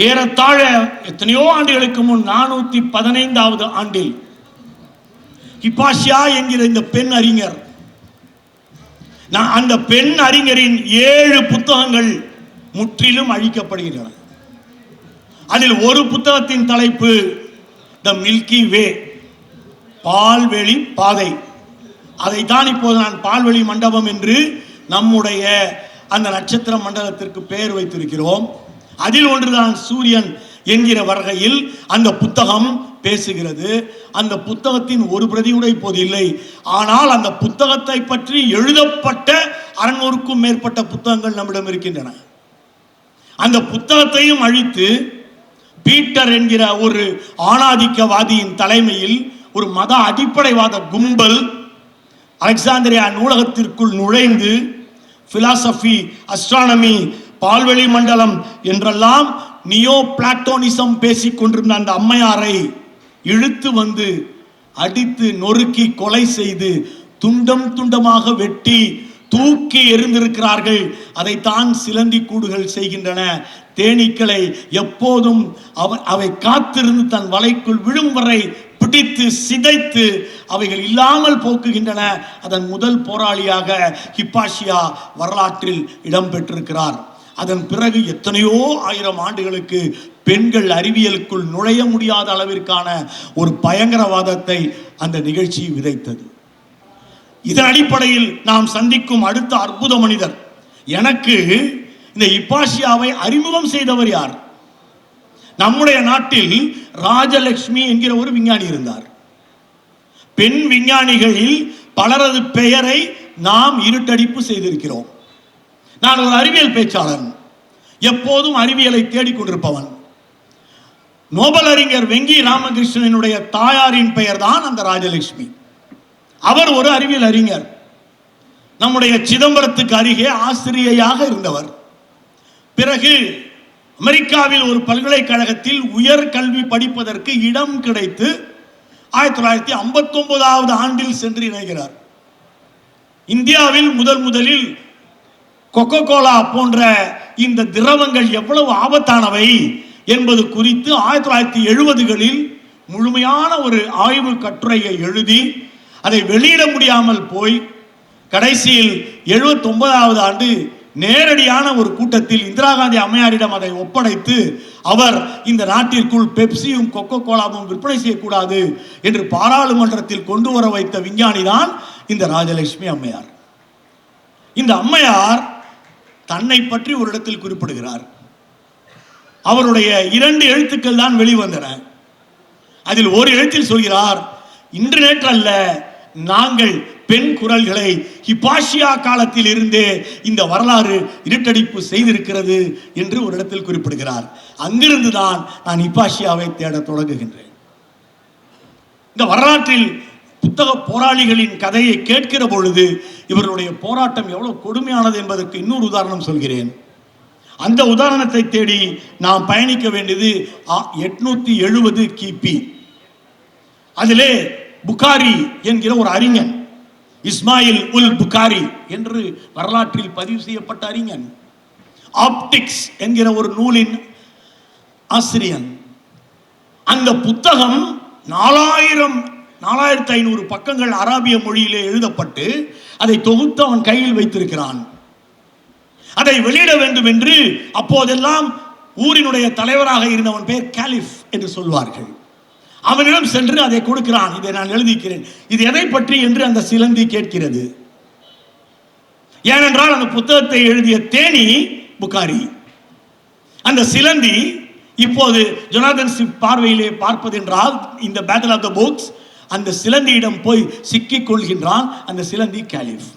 ஏறத்தாழ எத்தனையோ ஆண்டுகளுக்கு முன் 415வது ஆண்டில் ஹிப்பாஷியா என்கிற இந்த பெண் அறிஞர், அந்த பெண் அறிஞரின் 7 புத்தகங்கள் முற்றிலும் அழிக்கப்படுகின்றன. அதில் ஒரு புத்தகத்தின் தலைப்பு த மில்கி வே, பால்வெளி பாதை. அதைத்தான் இப்போது நான் பால்வெளி மண்டபம் என்று நம்முடைய அந்த நட்சத்திர மண்டலத்திற்கு பெயர் வைத்திருக்கிறோம். அதில் ஒன்றுதான் சூரியன் என்கிற வகையில் அந்த புத்தகம் பேசுகிறது. அந்த புத்தகத்தின் ஒரு பிரதி கூட இப்போது இல்லை. ஆனால் அந்த புத்தகத்தை பற்றி எழுதப்பட்ட 600க்கும் மேற்பட்ட புத்தகங்கள் நம்மிடம் இருக்கின்றன. அந்த புத்தகத்தையும் அழித்து பீட்டர் என்கிற ஒரு ஆணாதிக்கவாதியின் தலைமையில் ஒரு மத அடிப்படைவாத கும்பல் அலெக்சாந்திரியா நூலகத்திற்குள் நுழைந்து பிலாசபி, அஸ்ட்ரானமி, பால்வெளி மண்டலம் என்றெல்லாம் நியோ பிளாட்டோனிசம் பேசிக் கொண்டிருந்த அந்த அம்மையாரை இழுத்து வந்து அடித்து நொறுக்கி கொலை செய்து துண்டம் துண்டமாக வெட்டி தூக்கி எறிந்திருக்கிறார்கள். அதைத்தான் சிலந்தி கூடுகள் செய்கின்றன. தேனீக்களை எப்போதும் அவை காத்திருந்து தன் வலைக்குள் விழும் வரை பிடித்து சிதைத்து அவைகள் இல்லாமல் போக்குகின்றன. அதன் முதல் போராளியாக ஹிப்பாஷியா வரலாற்றில் இடம்பெற்றிருக்கிறார். அதன் பிறகு எத்தனையோ ஆயிரம் ஆண்டுகளுக்கு பெண்கள் அறிவியலுக்குள் நுழைய முடியாத அளவிற்கான ஒரு பயங்கரவாதத்தை அந்த நிகழ்ச்சி விதைத்தது. இதன் அடிப்படையில் நாம் சந்திக்கும் அடுத்த அற்புத மனிதர், எனக்கு இந்த ஹிப்பாஷியாவை அறிமுகம் செய்தவர் யார்? நம்முடைய நாட்டில் ராஜலட்சுமி என்கிற ஒரு விஞ்ஞானி இருந்தார். பெண் விஞ்ஞானிகளில் பலரது பெயரை நாம் இருட்டடிப்பு செய்திருக்கிறோம். நான் ஒரு அறிவியல் பேச்சாளன், எப்போதும் அறிவியலை தேடிக்கொண்டிருப்பவன். நோபல் அறிஞர் வெங்கி ராமகிருஷ்ணனுடைய தாயாரின் பெயர் தான் அந்த ராஜலட்சுமி. அவர் ஒரு அறிவியல் அறிஞர். நம்முடைய சிதம்பரத்துக்கு அருகே ஆசிரியையாக இருந்தவர். பிறகு அமெரிக்காவில் ஒரு பல்கலைக்கழகத்தில் உயர் கல்வி படிப்பதற்கு இடம் கிடைத்து 1959வது ஆண்டில் சென்று இணைகிறார். இந்தியாவில் முதலில் கொக்கோ கோலா போன்ற இந்த திரவங்கள் எவ்வளவு ஆபத்தானவை என்பது குறித்து 1970களில் முழுமையான ஒரு ஆய்வு கட்டுரையை எழுதி அதை வெளியிட முடியாமல் போய் கடைசியில் 79வது ஆண்டு நேரடியான ஒரு கூட்டத்தில் இந்திரா காந்தி அம்மையாரிடம் அதை ஒப்படைத்து அவர் இந்த நாட்டிற்குள் பெப்சியும் கொக்கோ கோலாவும் விற்பனை செய்யக்கூடாது என்று பாராளுமன்றத்தில் கொண்டு வர வைத்த விஞ்ஞானி தான் இந்த ராஜலட்சுமி அம்மையார். இந்த அம்மையார் தன்னை பற்றி ஒரு இடத்தில் குறிப்பிடுகிறார். அவருடைய 2 எழுத்துக்கள் தான் வெளிவந்தன. அதில் ஒரு எழுத்தில் சொல்கிறார், இன்று நேற்று அல்ல, நாங்கள் பெண் குரல்களை ஹிப்பாஷியா காலத்தில் இருந்தே இந்த வரலாறு இருட்டடிப்பு செய்திருக்கிறது என்று ஒரு இடத்தில் குறிப்பிடுகிறார். அங்கிருந்து தான் நான் ஹிப்பாஷியாவை தேட தொடங்குகின்றேன். இந்த வரலாற்றில் புத்தக போராளிகளின் கதையை கேட்கிற பொழுது இவர்களுடைய போராட்டம் எவ்வளவு கொடுமையானது என்பதற்கு இன்னொரு உதாரணம் சொல்கிறேன். அந்த உதாரணத்தை தேடி நாம் பயணிக்க வேண்டியது 870 கிபி. அதிலே புகாரி என்கிற ஒரு அறிஞன், இஸ்மாயில் உல் புகாரி என்று வரலாற்றில் பதிவு செய்யப்பட்ட அறிஞன், ஆப்டிக்ஸ் என்கிற ஒரு நூலின் ஆசிரியன். அந்த புத்தகம் 4500 பக்கங்கள் அரபிய மொழியிலே எழுதப்பட்டு அதை தொகுத்து அவன் கையில் வைத்திருக்கிறான். அதை வெளியிட வேண்டும் என்று அப்போதெல்லாம் ஊரினுடைய தலைவராக இருந்தவன் பேர் காலிஃப் என்று சொல்வார்கள். அவனிடம் சென்று அதை கொடுக்கிறான். இதை நான் எழுதிக்கிறேன், இது எதை பற்றி என்று அந்த சிலந்தி கேட்கிறது. ஏனென்றால் அந்த புத்தகத்தை எழுதிய தேனி புகாரி. அந்த சிலந்தி இப்போது ஜொனாதன் ஸ்விஃப்ட் பார்வையிலே பார்ப்பதென்றால் இந்த பேட்டில் ஆஃப் த புக்ஸ் அந்த சிலந்தியிடம் போய் சிக்கிக் கொள்கின்றான். அந்த சிலந்தி காலிஃப்.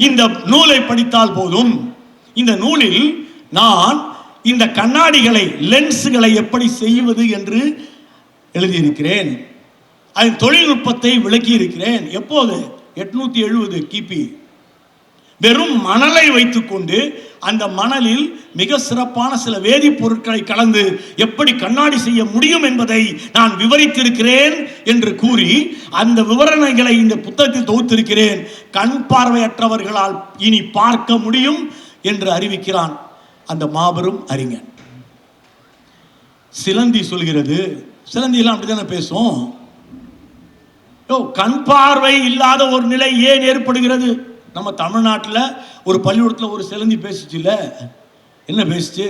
இந்த நூலை படித்தால் போதும், இந்த நூலில் நான் இந்த கண்ணாடிகளை, லென்ஸுகளை எப்படி செய்வது என்று எழுதியிருக்கிறேன். அதன் தொழில்நுட்பத்தை விளக்கி இருக்கிறேன். எப்போது? 870 கிபி. வெறும் மணலை வைத்துக்கொண்டு அந்த மணலில் மிக சிறப்பான சில வேதிப்பொருட்களை கலந்து எப்படி கண்ணாடி செய்ய முடியும் என்பதை நான் விவரித்திருக்கிறேன் என்று கூறி அந்த விவரணைகளை இந்த புத்தகத்தில் தொகுத்திருக்கிறேன். கண் பார்வையற்றவர்களால் இனி பார்க்க முடியும் என்று அறிவிக்கிறான் அந்த மாபெரும் அறிஞன். சிலந்தி சொல்கிறது. சிலந்தி எல்லாம் அப்படித்தானே பேசும். கண் பார்வை இல்லாத ஒரு நிலை ஏன் ஏற்படுகிறது? நம்ம தமிழ்நாட்டில் ஒரு பள்ளிக்கூடத்தில் ஒரு சிலந்தி பேசிச்சு இல்ல, என்ன பேசிச்சு?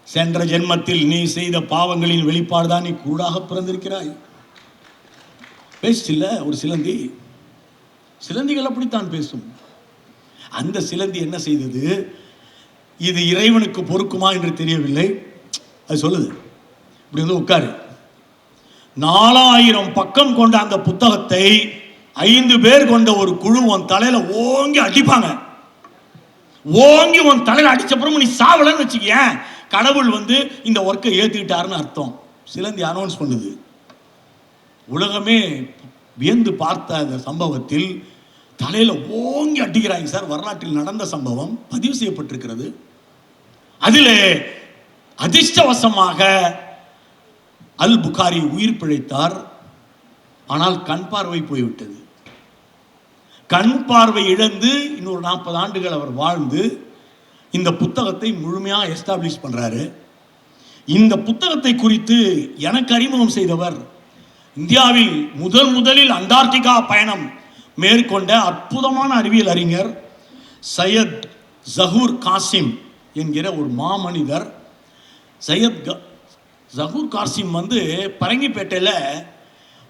சென்ற ஜென்மத்தில் நீ செய்த பாவங்களின் வெளிப்பாடுதான் நீ கூடாக பிறந்திருக்கிறாய் பேசிச்சு இல்ல ஒரு சிலந்தி. சிலந்திகள் அப்படித்தான் பேசும். அந்த சிலந்தி என்ன செய்தது? இது இறைவனுக்கு பொறுக்குமா என்று தெரியவில்லை. அது சொல்லுது, இப்படி வந்து உட்காரு. 4000 பக்கம் கொண்ட அந்த புத்தகத்தை 5 பேர் கொண்ட ஒரு குழு உன் தலையில ஓங்கி அடிப்பாங்க. ஓங்கி உன் தலையில அடிச்சப்புறம் நீ சாவலன்னு வச்சுக்க, கடவுள் வந்து இந்த ஒர்க்கை ஏத்துக்கிட்டாருன்னு அர்த்தம். சிலந்தி அனௌன்ஸ் பண்ணுது. உலகமே வியந்து பார்த்த அந்த சம்பவத்தில் தலையில ஓங்கி அடிக்கிறாங்க சார். வரலாற்றில் நடந்த சம்பவம் பதிவு செய்யப்பட்டிருக்கிறது. அதில் அதிர்ஷ்டவசமாக அல் புகாரி உயிர் பிழைத்தார். ஆனால் கண் பார்வை போய்விட்டது. கண் பார்வை இழந்து இன்னொரு 40 ஆண்டுகள் அவர் வாழ்ந்து இந்த புத்தகத்தை முழுமையாக எஸ்டாப்ளிஷ் பண்றாரு. இந்த புத்தகத்தை குறித்து எனக்கு அறிமுகம் செய்தவர் இந்தியாவில் முதலில் அண்டார்டிகா பயணம் மேற்கொண்ட அற்புதமான அறிவியல் அறிஞர் சையத் ஜஹூர் காசிம் என்கிற ஒரு மாமனிதர். சையத் ஜஹூர் காசிம் வந்து பரங்கிப்பேட்டையில்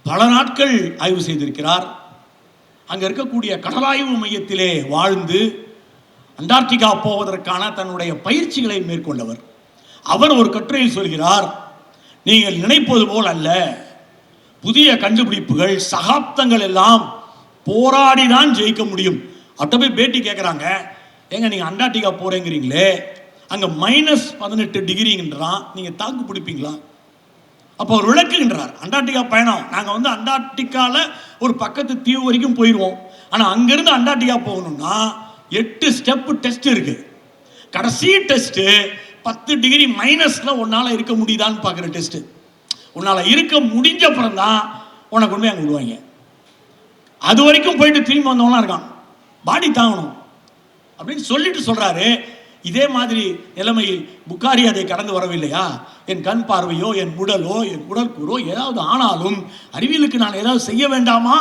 பல நாட்கள் ஆய்வு செய்திருக்கிறார். அங்கே இருக்கக்கூடிய கடலாய்வு மையத்திலே வாழ்ந்து அண்டார்டிகா போவதற்கான தன்னுடைய பயிற்சிகளை மேற்கொண்டவர். அவர் ஒரு கட்டுரையில் சொல்கிறார், நீங்கள் நினைப்பது போல் அல்ல, புதிய கண்டுபிடிப்புகள் சகாப்தங்கள் எல்லாம் போராடிதான் ஜெயிக்க முடியும். அட்ட போய் பேட்டி கேட்குறாங்க, ஏங்க நீங்கள் அண்டார்டிகா போகிறேங்கிறீங்களே, அங்கே -18 டிகிரிங்கன்றான், நீங்கள் தாக்கு பிடிப்பீங்களா? அப்போ அவர் விளக்குகின்றார், அண்டார்டிகா பயணம் நாங்கள் வந்து அண்டார்டிகாவில் ஒரு பக்கத்து தீவு வரைக்கும் போயிடுவோம். ஆனால் அங்கேருந்து அண்டார்டிகா போகணும்னா 8 ஸ்டெப் டெஸ்ட் இருக்கு. கடைசி டெஸ்ட்டு 10 டிகிரி மைனஸில் உன்னால் இருக்க முடியுதான்னு பார்க்குற டெஸ்ட்டு. உன்னால் இருக்க முடிஞ்ச அப்புறம் தான் உனக்கு கொண்டு போய் அங்கே விடுவாங்க. அது வரைக்கும் போயிட்டு திரும்பி வந்தவங்களாம் இருக்கான், பாடி தாங்கணும் அப்படின்னு சொல்லிட்டு சொல்கிறாரு. இதே மாதிரி நிலைமையில் புகாரி அதை கடந்து வரவில்லையா? என் கண் பார்வையோ என் உடலோ என் உடற்கூறோ ஏதாவது ஆனாலும் அறிவியலுக்கு நான் ஏதாவது செய்ய வேண்டாமா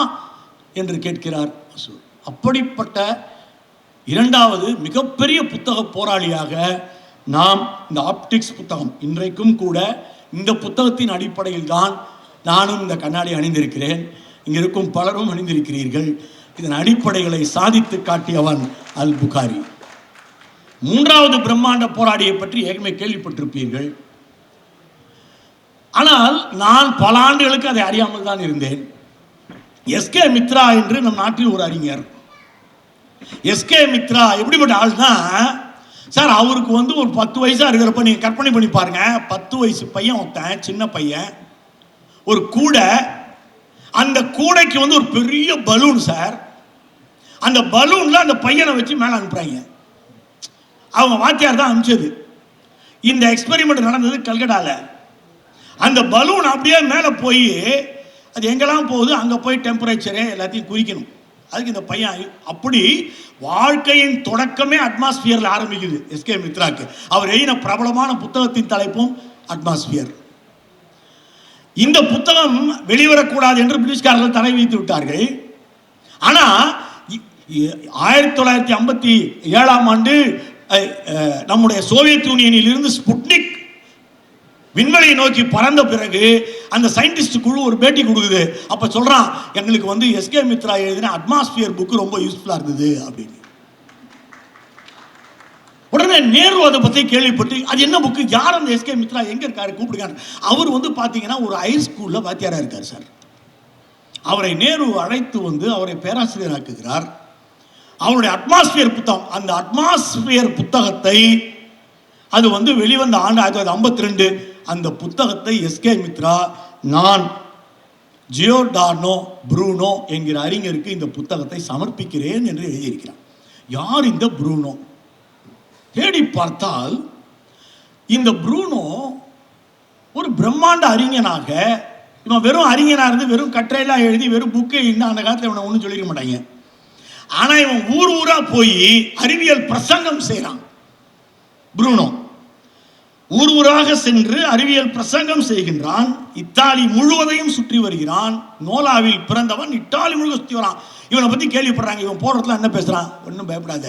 என்று கேட்கிறார். அப்படிப்பட்ட இரண்டாவது மிகப்பெரிய புத்தக போராளியாக நாம் இந்த ஆப்டிக்ஸ் புத்தகம், இன்றைக்கும் கூட இந்த புத்தகத்தின் அடிப்படையில் தான் நானும் இந்த கண்ணாடி அணிந்திருக்கிறேன், இங்கே இருக்கும் பலரும் அணிந்திருக்கிறீர்கள். இதன் அடிப்படைகளை சாதித்து காட்டியவன் அல் புகாரி. மூன்றாவது பிரம்மாண்ட போராடியை பற்றி ஏற்கனவே கேள்விப்பட்டிருப்பீர்கள். ஆனால் நான் பல ஆண்டுகளுக்கு அதை அறியாமல் தான் இருந்தேன். எஸ்கே மித்ரா என்று நம் நாட்டில் ஒரு அறிஞர். எஸ்கே மித்ரா எப்படிப்பட்ட ஆள் தான் சார், அவருக்கு வந்து ஒரு 10 வயசா இருக்கிறப்ப நீங்க கற்பனை பண்ணி பாருங்க, 10 வயசு பையன் ஒருத்தன், சின்ன பையன், ஒரு கூடை, அந்த கூடைக்கு வந்து ஒரு பெரிய பலூன் சார், அந்த பலூன்ல அந்த பையனை வச்சு மேலே அனுப்புறாங்க. அவங்க வாத்தியார் தான் அனுப்பிச்சது. இந்த எக்ஸ்பெரிமெண்ட் நடந்தது கல்கட்டால. அந்த பலூன் அப்படியே மேலே போய் அது எங்கெல்லாம் போகுது அங்கே போய் டெம்பரேச்சரே எல்லாத்தையும் குறிக்கணும். அதுக்கு இந்த பையன் அப்படி வாழ்க்கையின் தொடக்கமே அட்மாஸ்பியரில் ஆரம்பிக்குது எஸ்கே மித்ராக்கு. அவர் எழுதின பிரபலமான புத்தகத்தின் தலைப்பும் அட்மாஸ்பியர். இந்த புத்தகம் வெளிவரக்கூடாது என்று பிரிட்டிஷ்காரர்கள் தடை விதித்து விட்டார்கள். ஆனால் 1957ஆம் ஆண்டு நம்முடைய சோவியத் யூனியனில் இருந்து ஸ்புட்னிக் விண்வெளியை நோக்கி பறந்த பிறகு அந்த சயின்டிஸ்ட் குழு ஒரு பேட்டி கொடுக்குது. அப்ப சொல்றான், எங்களுக்கு வந்து எஸ்கே மித்ரா எழுதின அட்மாஸ்பியர் புக் ரொம்ப யூஸ்ஃபுல்லா இருந்தது அப்படின்னு. உடனே நேரு அதை பத்தி கேள்விப்பட்டு, அது என்ன புக்கு, யார் அந்த எஸ்கே மித்ரா, எங்க இருக்காரு, கூப்பிடுங்க. அவர் வந்து பாத்தீங்கன்னா ஒரு ஹை ஸ்கூல்ல வாத்தியாரா இருக்காரு சார். அவரை நேரு அழைத்து வந்து அவரை பேராசிரியர் ஆக்குகிறார். அவருடைய அட்மாஸ்பியர் புத்தகம், அந்த அட்மாஸ்பியர் புத்தகத்தை, அது வந்து வெளிவந்த ஆண்டு 1952. அந்த புத்தகத்தை எஸ்கே மித்ரா, நான் ஜியோர்டானோ ப்ரூனோ என்கிற அறிஞருக்கு இந்த புத்தகத்தை சமர்ப்பிக்கிறேன் என்று எழுதியிருக்கிறார். யார் இந்த ப்ரூனோ? தேடி பார்த்தால் இந்த ப்ரூனோ ஒரு பிரம்மாண்ட அறிஞனாக, இவன் வெறும் அறிஞனாக இருந்து வெறும் கட்டுரையெல்லாம் எழுதி வெறும் புக்கை இன்னும் அந்த காலத்தில் இவனை ஒன்றும் சொல்லிக்க மாட்டாங்க. ஆனால் இவன் ஊர் ஊரா போய் அறிவியல் பிரசங்கம் செய்கிறான். ப்ரூனோ ஊர் ஊராக சென்று அறிவியல் பிரசங்கம் செய்கின்றான். இத்தாலி முழுவதையும் சுற்றி வருகிறான். நோலாவில் பிறந்தவன் இத்தாலி முழுவதும் சுற்றி வரான். இவனை பற்றி கேள்விப்படுறாங்க. இவன் போடுறதுல என்ன பேசுகிறான்? ஒன்றும் பயப்படாத,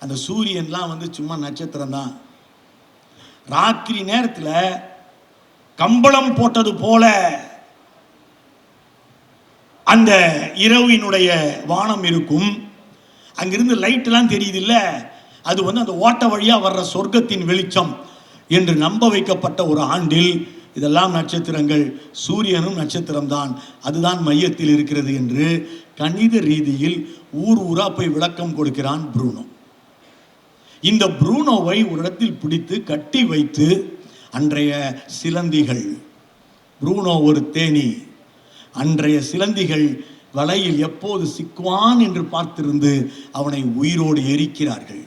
அந்த சூரியன்லாம் வந்து சும்மா நட்சத்திரம் தான். ராத்திரி நேரத்தில் கம்பளம் போட்டது போல அந்த இரவினுடைய வானம் இருக்கும். அங்கிருந்து லைட்லாம் தெரியுது இல்லை, அது வந்து அந்த ஓட்ட வழியாக வர்ற சொர்க்கத்தின் வெளிச்சம் என்று நம்ப வைக்கப்பட்ட ஒரு ஆண்டில் இதெல்லாம் நட்சத்திரங்கள், சூரியனும் நட்சத்திரம்தான், அதுதான் மையத்தில் இருக்கிறது என்று கணித ரீதியில் ஊர் ஊரா போய் விளக்கம் கொடுக்கிறான் ப்ரூனோ. இந்த ப்ரூனோவை ஒரு இடத்தில் பிடித்து கட்டி வைத்து அன்றைய சிலந்திகள், ப்ரூனோ ஒரு தேனி, அன்றைய சிலந்திகள் வலையில் எப்போது சிக்குவான் என்று பார்த்திருந்து அவனை உயிரோடு எரிக்கிறார்கள்.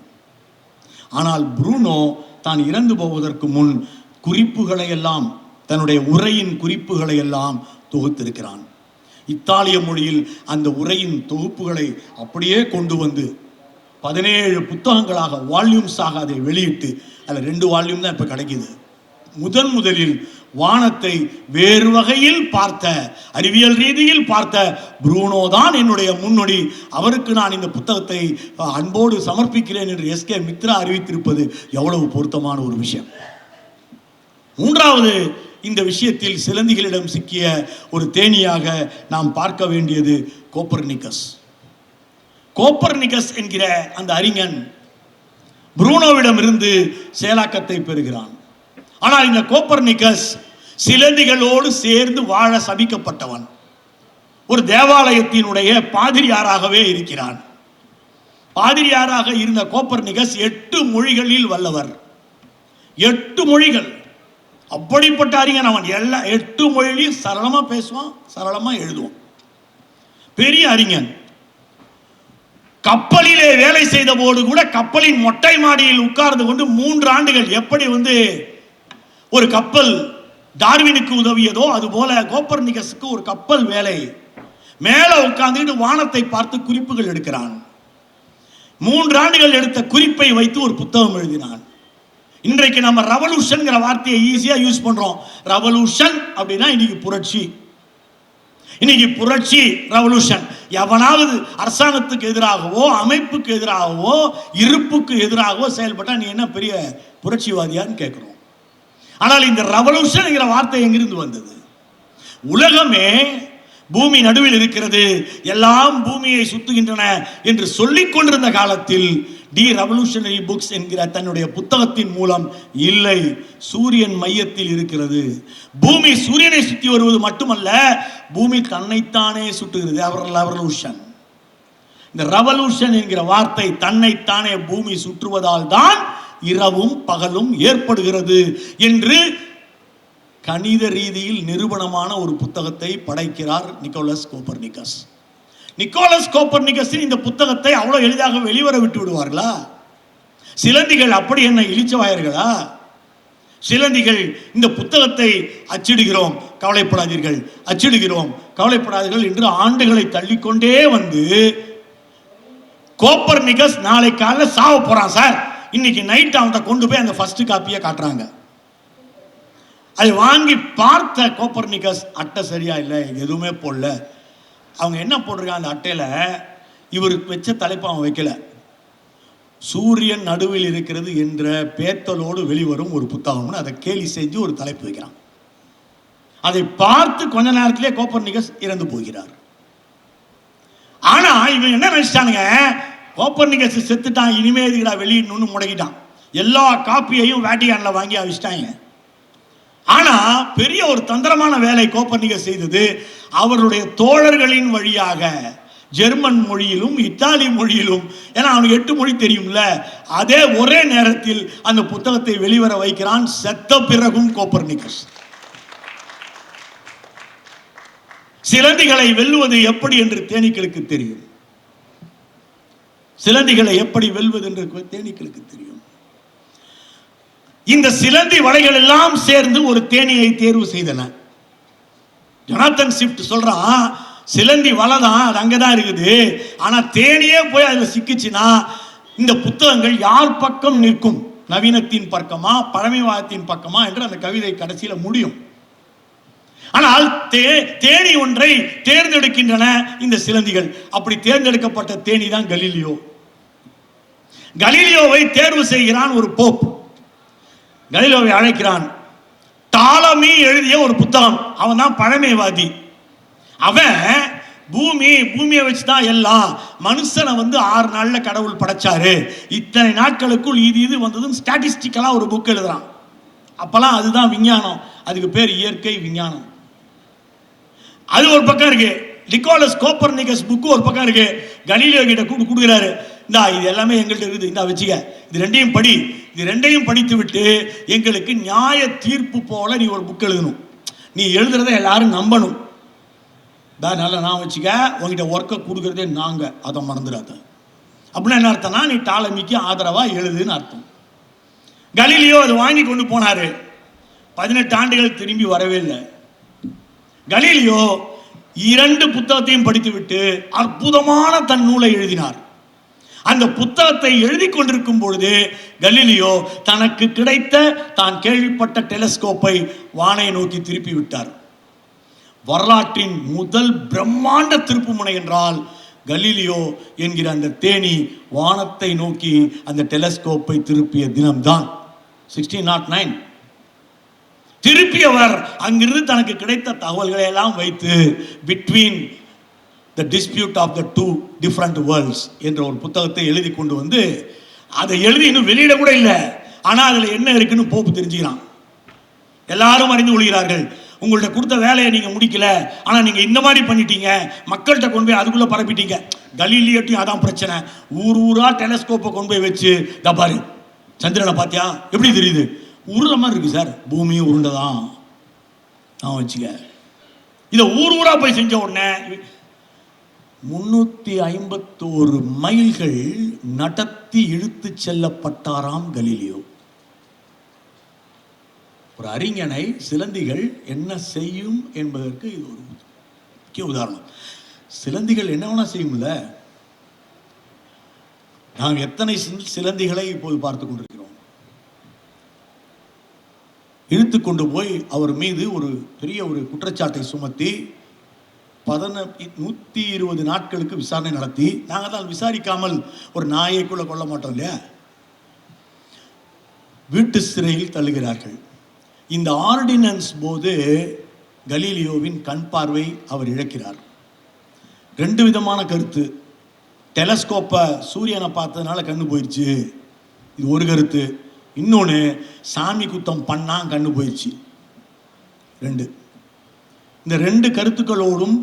ஆனால் ப்ரூனோ தான் இறந்து போவதற்கு முன் குறிப்புகளை எல்லாம், தன்னுடைய உரையின் குறிப்புகளை எல்லாம் தொகுத்திருக்கிறான். இத்தாலிய மொழியில் அந்த உரையின் தொகுப்புகளை அப்படியே கொண்டு வந்து 17 புத்தகங்களாக, வால்யூம்ஸாக அதை வெளியிட்டு, அதில் 2 வால்யூம் தான் இப்போ கிடைக்குது. முதலில் வானத்தை வேறு வகையில் பார்த்த, அறிவியல் ரீதியில் பார்த்த ப்ரூனோ தான் என்னுடைய முன்னோடி. அவருக்கு நான் இந்த புத்தகத்தை அன்போடு சமர்ப்பிக்கிறேன் என்று எஸ்கே மித்ரா அறிவித்திருப்பது எவ்வளவு பொருத்தமான ஒரு விஷயம். மூன்றாவது, இந்த விஷயத்தில் சிலந்திகளிடம் சிக்கிய ஒரு தேனியாக நாம் பார்க்க வேண்டியது கோப்பர்னிக்கஸ். கோப்பர்னிக்கஸ் என்கிற அந்த அறிஞன் ப்ரூனோவிடம் இருந்து செயலாக்கத்தை பெறுகிறான். ஆனால் இந்த கோப்பர்னிக்கஸ் சிலந்திகளோடு சேர்ந்து வாழ சபிக்கப்பட்டவன். ஒரு தேவாலயத்தினுடைய பாதிரியாராகவே இருக்கிறான். பாதிரியாராக இருந்த கோப்பர்னிக்கஸ் 8 மொழிகளில் வல்லவர். 8 மொழிகள். அப்படிப்பட்ட அறிஞன் அவன். எல்லா 8 மொழியிலையும் சரளமா பேசுவான், சரளமா எழுதுவான். பெரிய அறிஞன். கப்பலிலே வேலை செய்த போது கூட கப்பலின் மொட்டை மாடியில் உட்கார்ந்து கொண்டு 3 ஆண்டுகள் எப்படி வந்து ஒரு கப்பல் டார்வினுக்கு உதவியதோ அதுபோல கோப்பர்னிக்கஸுக்கு ஒரு கப்பல் வேலை. மேலே உட்கார்ந்துட்டு வானத்தை பார்த்து குறிப்புகள் எடுக்கிறான். 3 ஆண்டுகள் எடுத்த குறிப்பை வைத்து ஒரு புத்தகம் எழுதினான். இன்றைக்கு நம்ம ரெவல்யூஷன் வார்த்தையை ஈஸியா யூஸ் பண்றோம். ரெவல்யூஷன் அப்படின்னா இன்னைக்கு புரட்சி. இன்னைக்கு புரட்சி, ரெவல்யூஷன். எவனாவது அரசாங்கத்துக்கு எதிராகவோ, அமைப்புக்கு எதிராகவோ, இருப்புக்கு எதிராகவோ செயல்பட்டா நீ என்ன பெரிய புரட்சிவாதியான்னு கேட்கிறோம். ஆனால் இந்த ரெவல்யூஷன் என்கிற வார்த்தை எங்கிருந்து வந்தது? உலகமே பூமி நடுவில் இருக்கிறது, எல்லாம் பூமியை சுத்துகின்றன என்று சொல்லிக் கொண்டிருந்த காலத்தில் டி ரெவல்யூஷனரி புக்ஸ் என்கிற தன்னுடைய புத்தகத்தின் மூலம், இல்லை, சூரியன் மையத்தில் இருக்கிறது, பூமி சூரியனை சுற்றி வருவது மட்டுமல்ல, பூமி தன்னைத்தானே சுட்டுகிறது. ரெவல்யூஷன். இந்த ரெவல்யூஷன் என்கிற வார்த்தை, தன்னைத்தானே பூமி சுற்றுவதால் தான் இரவும் பகலும் ஏற்படுகிறது என்று கணித ரீதியில் நிரூபணமான ஒரு புத்தகத்தை படைக்கிறார் நிக்கோலஸ் கோப்பர்னிக்கஸ். நிக்கோலஸ் கோப்பர்னிக்கஸின் இந்த புத்தகத்தை அவ்வளவு எளிதாக வெளிவர விட்டு விடுவார்களா? சிலந்திகள் அப்படி என்ன இளிச்சவாயர்களா? சிலந்திகள் இந்த புத்தகத்தை அச்சிடுகிறோம், கவலைப்படாதீர்கள், அச்சிடுகிறோம், கவலைப்படாதீர்கள் என்று ஆண்டுகளை தள்ளிக்கொண்டே வந்து, கோப்பர்னிக்கஸ் நாளை காலைல சாவ போறான் சார், இன்னைக்கு நைட் அவன்கிட்ட கொண்டு போய் அந்த ஃபர்ஸ்ட் காப்பியை காட்டுறாங்க. அதை வாங்கி பார்த்த கோப்பர்னிக்கஸ், அட்டை சரியா இல்லை, எதுவுமே போடல. அவங்க என்ன போட்டிருக்காங்க அந்த அட்டையில, இவருக்கு வச்ச தலைப்பு அவன் வைக்கல, சூரியன் நடுவில் இருக்கிறது என்ற பேத்தலோடு வெளிவரும் ஒரு புத்தகம்னு அதை கேலி செஞ்சு ஒரு தலைப்பு வைக்கிறான். அதை பார்த்து கொஞ்ச நேரத்திலே கோப்பர்னிக்கஸ் இறந்து போகிறார். ஆனா இவன் என்ன நினைச்சிட்டானுங்க, கோப்பர்னிக்கஸ் செத்துட்டான், இனிமே இதுடா வெளியிடணும்னு முடக்கிட்டான். எல்லா காப்பியையும் வேட்டிகான்ல வாங்கி அழிச்சிட்டாங்க. ஆனா பெரிய ஒரு தந்திரமான வேலை கோப்பர்னிக்கஸ் செய்தது. அவருடைய தோழர்களின் வழியாக ஜெர்மன் மொழியிலும் இத்தாலி மொழியிலும், ஏன்னா அவனுக்கு 8 மொழி தெரியும்ல, அதே ஒரே நேரத்தில் அந்த புத்தகத்தை வெளிவர வைக்கிறான். செத்த பிறகும் கோப்பர்னிக்கஸ். சிலந்திகளை வெல்லுவது எப்படி என்று தேனீக்களுக்கு தெரியும். சிலந்திகளை எப்படி வெல்வது என்று தேனீக்களுக்கு தெரியும். இந்த சிலந்தி வலைகள் எல்லாம் சேர்ந்து ஒரு தேனியை தேர்வு செய்தன. ஜொனாதன் ஸ்விஃப்ட் சொல்றான், சிலந்தி வலை தான், அது அங்கதான் இருக்குது, ஆனா தேனியே போய் அதுல சிக்கிச்சுன்னா இந்த புத்தகங்கள் யார் பக்கம் நிற்கும்? நவீனத்தின் பக்கமா பழமைவாதத்தின் பக்கமா என்று அந்த கவிதை கடைசியில முடியும். ஆனால் தேனி ஒன்றை தேர்ந்தெடுக்கின்றன இந்த சிலந்திகள். அப்படி தேர்ந்தெடுக்கப்பட்ட தேனி தான் கலீலியோ. கலீலியோவை தேர்வு செய்கிறான் ஒரு போப். கலீலியோவை அழைக்கிறான். டாலமி எழுதிய ஒரு புத்தகம், அவன் தான் பழமைவாதி. அவன் பூமியை வச்சுதான் எல்லாம், மனுஷனை 6 நாள்ல கடவுள் படைச்சாரு, இத்தனை நாட்களுக்குள் இது வந்ததுன்னு ஸ்டாட்டிஸ்டிக்கலா ஒரு புக் எழுதுறான். அப்பெல்லாம் அதுதான் விஞ்ஞானம், அதுக்கு பேர் இயற்கை விஞ்ஞானம். அது ஒரு பக்கம் இருக்கு. நிக்கோலஸ் கோப்பர்னிகஸ் புக்கு ஒரு பக்கம் இருக்கு. கலீலியோ கிட்ட கொடுக்குறாரு, இந்தா இது எல்லாமே எங்கள்கிட்ட இருக்குது, இந்தா வச்சுக்க, இது ரெண்டையும் படி. இது ரெண்டையும் படித்து விட்டு எங்களுக்கு நியாய தீர்ப்பு போல நீ ஒரு புக் எழுதணும், நீ எழுதுறத எல்லாரும் நம்பணும். நல்லா நான் வச்சுக்க, உங்ககிட்ட ஒர்க்கை கொடுக்குறதே நாங்க, அதை மறந்துடாத. அப்படின்னா என்ன அர்த்தம்னா, நீ டாலமிக்கு ஆதரவா எழுதுன்னு அர்த்தம். கலீலியோ அதை வாங்கி கொண்டு போனாரு. 18 ஆண்டுகள் திரும்பி வரவே இல்லை. கலீலியோ 2 புத்தகத்தையும் படித்து விட்டு அற்புதமான தன் நூலை எழுதினார். அந்த புத்தகத்தை எழுதி கொண்டிருக்கும் பொழுது கலீலியோ தனக்கு கிடைத்த தான் கேள்விப்பட்ட டெலஸ்கோப்பை வானை நோக்கி திருப்பி விட்டார். வரலாற்றின் முதல் பிரம்மாண்ட திருப்புமுனை என்றால் கலீலியோ என்கிற அந்த தேனி வானத்தை நோக்கி அந்த டெலஸ்கோப்பை திருப்பிய தினம்தான் 1609. திருப்பியவர் அங்கிருந்து தனக்கு கிடைத்த தகவல்களை எல்லாம் வைத்து between the dispute of the 2 different worlds என்ற ஒரு புத்தகத்தை எழுதி கொண்டு வந்து, அதை எழுதி இன்னும் வெளியிட கூட இல்லை, ஆனால் அதில் என்ன இருக்குன்னு போப்பு தெரிஞ்சுக்கிறான். எல்லாரும் அறிந்து கொள்கிறார்கள். உங்கள்ட்ட கொடுத்த வேலையை நீங்க முடிக்கல, ஆனா நீங்க இந்த மாதிரி பண்ணிட்டீங்க, மக்கள்கிட்ட கொண்டு போய் அதுக்குள்ள பரப்பிட்டீங்க. கலீலியோட்டையும் அதான் பிரச்சனை. ஊரா டெலஸ்கோப்பை கொண்டு போய் வச்சு, பாரு சந்திரனை பார்த்தியா எப்படி தெரியுது, உருள மாதிரி இருக்கு சார், பூமியும் உருண்டதான் நான் வச்சுக்க. இதை ஊரா போய் செஞ்ச உடனே 351 மைல்கள் நடத்தி இழுத்து செல்லப்பட்டாராம் கலீலியோ. ஒரு அறிஞனை சிலந்திகள் என்ன செய்யும் என்பதற்கு இது ஒரு முக்கிய உதாரணம். சிலந்திகள் என்ன வேணா செய்யும்ல. நாம் எத்தனை சிலந்திகளை இப்போது பார்த்து கொண்டிருக்கிறோம். இழுத்து கொண்டு போய் அவர் மீது ஒரு பெரிய ஒரு குற்றச்சாட்டை சுமத்தி 120 நாட்களுக்கு விசாரணை நடத்தி, நாங்கள் தான் விசாரிக்காமல் ஒரு நாயைக்குள்ள கொள்ள மாட்டோம் இல்லையா, வீட்டு சிறையில் தள்ளுகிறார்கள். இந்த ஆர்டினன்ஸ் போது கலீலியோவின் கண் பார்வை அவர் இழக்கிறார். 2 விதமான கருத்து. டெலஸ்கோப்பை சூரியனை பார்த்ததுனால கண்ணு போயிடுச்சு, இது ஒரு கருத்து. இன்னொன்று, சாமி குத்தம் பண்ணா கண்ணு போயிடுச்சு. 2. இந்த 2 கருத்துக்களோடும்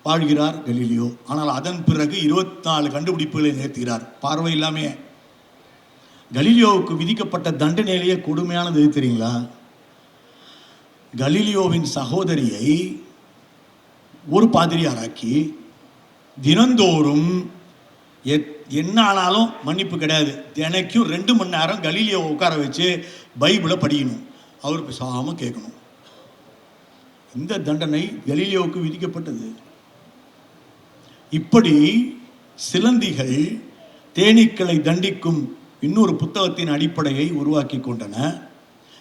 வாழ்கிறார் கலீலியோ. ஆனால் அதன் பிறகு 24 கண்டுபிடிப்புகளை நிறுத்துகிறார் பார்வை இல்லாமே. கலீலியோவுக்கு விதிக்கப்பட்ட தண்டனையிலேயே கொடுமையானது எது தெரியுங்களா? கலீலியோவின் சகோதரியை ஒரு பாதிரியாராக்கி தினந்தோறும் என்ன ஆனாலும் மன்னிப்பு கிடையாது, தினைக்கும் 2 மணி நேரம் கலீலியோ உட்கார வச்சு பைபிளை படிக்கணும், அவர் பேசாம கேட்கணும். இந்த தண்டனை கலீலியோவுக்கு விதிக்கப்பட்டது. இப்படி சிலந்திகள் தேனீக்களை தண்டிக்கும் இன்னொரு புத்தகத்தின் அடிப்படையை உருவாக்கி கொண்டன.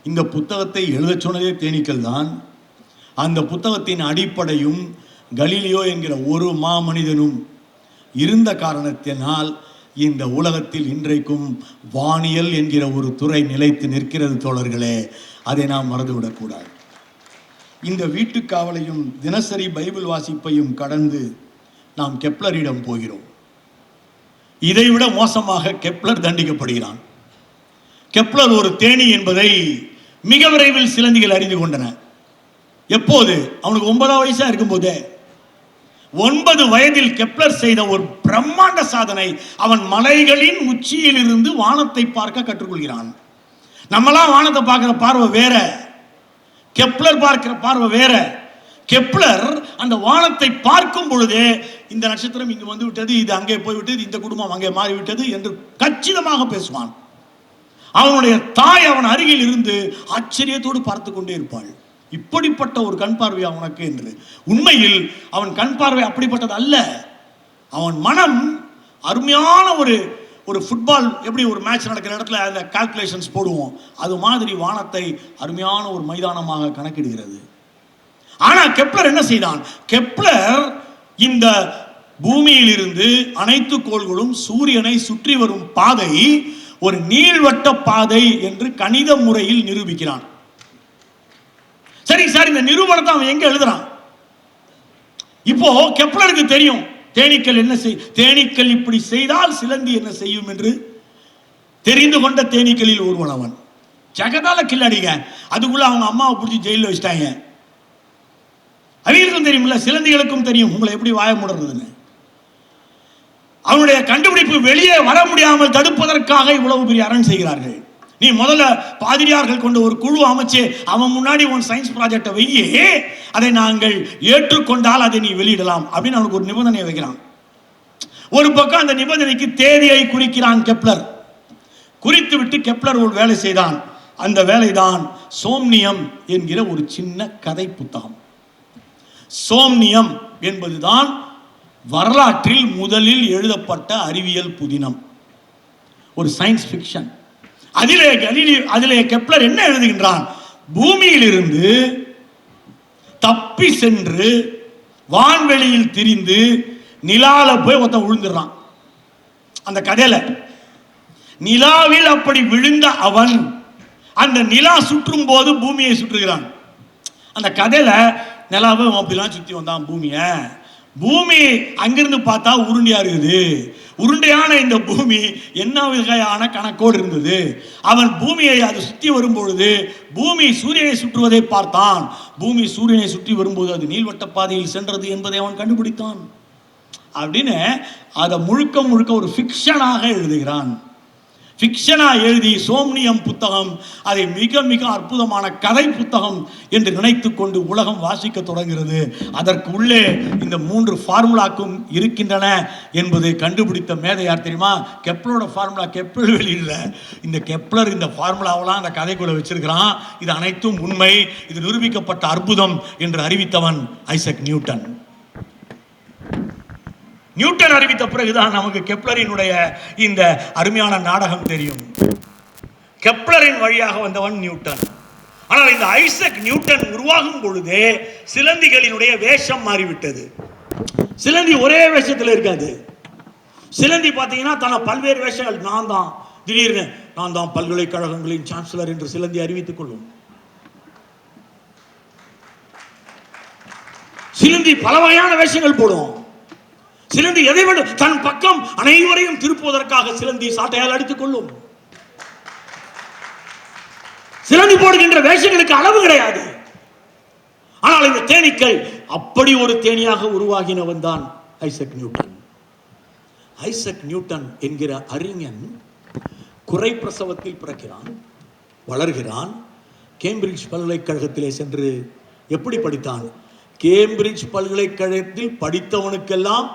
இந்த புத்தகத்தை எழுத சொன்னதே தேனீக்கள் தான். அந்த புத்தகத்தின் அடிப்படையும் கலீலியோ என்கிற ஒரு மாமனிதனும் இருந்த காரணத்தினால் இந்த உலகத்தில் இன்றைக்கும் வானியல் என்கிற ஒரு துறை நிலைத்து நிற்கிறது தோழர்களே. அதை நாம் மறந்துவிடக்கூடாது. இந்த வீட்டுக்காவலையும் தினசரி பைபிள் வாசிப்பையும் கடந்து நாம் கெப்லரிடம் போகிறோம். இதைவிட மோசமாக கெப்லர் தண்டிக்கப்படுகிறான். கெப்லர் ஒரு தேனி என்பதை மிக விரைவில் சிலந்திகள் அறிந்து கொண்டன. எப்போது? அவனுக்கு 9 வயசா இருக்கும் போதே. 9 வயதில் கெப்லர் செய்த ஒரு பிரம்மாண்ட சாதனை. அவன் மலைகளின் உச்சியில் இருந்து வானத்தை பார்க்க கற்றுக்கொள்கிறான். நம்மளாம் வானத்தை பார்க்கிற பார்வை வேற, கெப்லர் பார்க்கிற பார்வை வேற. கெப்லர் அந்த வானத்தை பார்க்கும் பொழுதே இந்த நட்சத்திரம் இங்கு வந்து விட்டது, இது அங்கே போய்விட்டது, இந்த குடும்பம் அங்கே மாறிவிட்டது என்று கச்சிதமாக பேசுவான். அவனுடைய தாய் அவன் அருகில் இருந்து ஆச்சரியத்தோடு பார்த்து கொண்டே இருப்பாள். இப்படிப்பட்ட ஒரு கண் பார்வை அவனுக்கு என்று. உண்மையில் அவன் கண் பார்வை அப்படிப்பட்டது அல்ல. அவன் மனம் அருமையான ஒரு ஒரு ஃபுட்பால் எப்படி ஒரு மேட்ச் நடக்கிற இடத்துல அந்த கால்குலேஷன்ஸ் போடுவோம், அது மாதிரி வானத்தை அருமையான ஒரு மைதானமாக கணக்கிடுகிறது. ஆனா கெப்லர் என்ன செய்தான்? கெப்லர் இந்த பூமியில் இருந்து அனைத்து கோள்களும் சூரியனை சுற்றி வரும் பாதை ஒரு நீள்வட்ட பாதை என்று கணித முறையில் நிரூபிக்கிறான். சரி சார், இந்த நிரூபணத்தை அவன் எங்க எழுதுறான்? இப்போ கெப்லருக்கு தெரியும் தேனீக்கள் என்ன தேனீக்கள் இப்படி செய்தால் சிலந்தி என்ன செய்யும் என்று தெரிந்து கொண்ட தேனீக்களில் ஒருவன் அவன். ஜகதால கில்லாடிங்க, அதுக்குள்ள அவங்க அம்மாவை பிடிச்சி ஜெயிலில் வச்சிட்டாங்க. அவங்களுக்கும் தெரியுமில்ல, சிலந்திகளுக்கும் தெரியும் உங்களை எப்படி வாய முடுறதுன்னு. அவனுடைய கண்டுபிடிப்பு வெளியே வர முடியாமல் தடுப்பதற்காக இவ்வளவு பெரிய அரண் செய்கிறார்கள். நீ முதல்ல பாதிரியார்கள் கொண்ட ஒரு குழு அமைச்சு அவன் முன்னாடி உன் சயின்ஸ் ப்ராஜெக்டை வையே, அதை நாங்கள் ஏற்றுக்கொண்டால் அதை நீ வெளியிடலாம் அப்படின்னு அவனுக்கு ஒரு நிபந்தனை வைக்கிறான். ஒரு பக்கம் அந்த நிபந்தனைக்கு தேதியை குறிக்கிறான் கெப்லர். குறித்து விட்டு கெப்லர் ஒரு வேலை செய்தான். அந்த வேலைதான் சோம்னியம் என்கிற ஒரு சின்ன கதை புத்தகம். சோம்னியம் என்பதுதான் வரலாற்றில் முதலில் எழுதப்பட்ட அறிவியல் புதினம், ஒரு சயின்ஸ் ஃபிக்ஷன். அதிலே கெப்லர் என்ன எழுதுகின்றான்? பூமியில் இருந்து தப்பி சென்று வான்வெளியில் திரிந்து நிலால போய் ஒருத்தன் விழுந்துடுறான். அந்த கதையில நிலாவில் அப்படி விழுந்த அவன் அந்த நிலா சுற்றும் போது பூமியை சுற்றுகிறான். அந்த கதையில நிலாவை அப்படிலாம் சுத்தி வந்தான் பூமியை. பூமி அங்கிருந்து பார்த்தா உருண்டையா இருக்குது. உருண்டையான இந்த பூமி என்ன வகையான கணக்கோடு இருந்தது. அவன் பூமியை அது சுற்றி வரும்பொழுது பூமி சூரியனை சுற்றுவதை பார்த்தான். பூமி சூரியனை சுற்றி வரும்போது அது நீள்வட்ட பாதையில் சென்றது என்பதை அவன் கண்டுபிடித்தான். அப்படின்னு அதை முழுக்க ஒரு ஃபிக்ஷனாக எழுதுகிறான். ஃபிக்ஷனா எழுதி சோம்னியம் புத்தகம் அதை மிக மிக அற்புதமான கதை புத்தகம் என்று நினைத்து கொண்டு உலகம் வாசிக்க தொடங்குகிறது. அதற்கு உள்ளே இந்த 3 ஃபார்முலாக்கும் இருக்கின்றன என்பதை கண்டுபிடித்த மேதை யார் தெரியுமா? கெப்லரோட ஃபார்முலா கெப்லர் வெளியிடல. இந்த கெப்லர் இந்த ஃபார்முலாவெல்லாம் அந்த கதைக்குள்ள வச்சிருக்கிறான். இது அனைத்தும் உண்மை, இது நிரூபிக்கப்பட்ட அற்புதம் என்று அறிவித்தவன் ஐசக் நியூட்டன். நியூட்டன் அறிவித்த பிறகுதான் நமக்கு கெப்லரினுடைய இந்த அருமையான நாடகம் தெரியும். கெப்லரின் வழியாக வந்தவன் நியூட்டன். ஆனால் இந்த ஐசக் நியூட்டன் உருவாகும் பொழுதே சிலந்திகளினுடைய வேஷம் மாறிவிட்டது. சிலந்தி ஒரே வேஷத்தில் இருக்காது. சிலந்தி பார்த்தீங்கன்னா தன பல்வேறு வேஷங்கள், நான் தான் திடீர்னு நான் தான் பல்கலைக்கழகங்களின் சான்சலர் என்று சிலந்தி அறிவித்துக் கொள்ளும். சிலந்தி பல வகையான வேஷங்கள் போடும். சிலந்தி எதை விட தன் பக்கம் அனைவரையும் திருப்புவதற்காக சிலந்தி சாட்டையால் அடித்துக் கொள்ளும். சிலந்தி போடுகின்ற வேஷங்களுக்கு அளவு கிடையாது. ஆனால் இந்த தேனீக்கள் அப்படி ஒரு தேனியாக உருவாகினவன் தான் ஐசக் நியூட்டன். ஐசக் நியூட்டன் என்கிற அறிஞன் குறை பிரசவத்தில் பிறக்கிறான், வளர்கிறான். கேம்பிரிட்ஜ் பல்கலைக்கழகத்திலே சென்று எப்படி படித்தான்? கேம்பிரிட்ஜ் பல்கலைக்கழகத்தில் படித்தவனுக்கெல்லாம்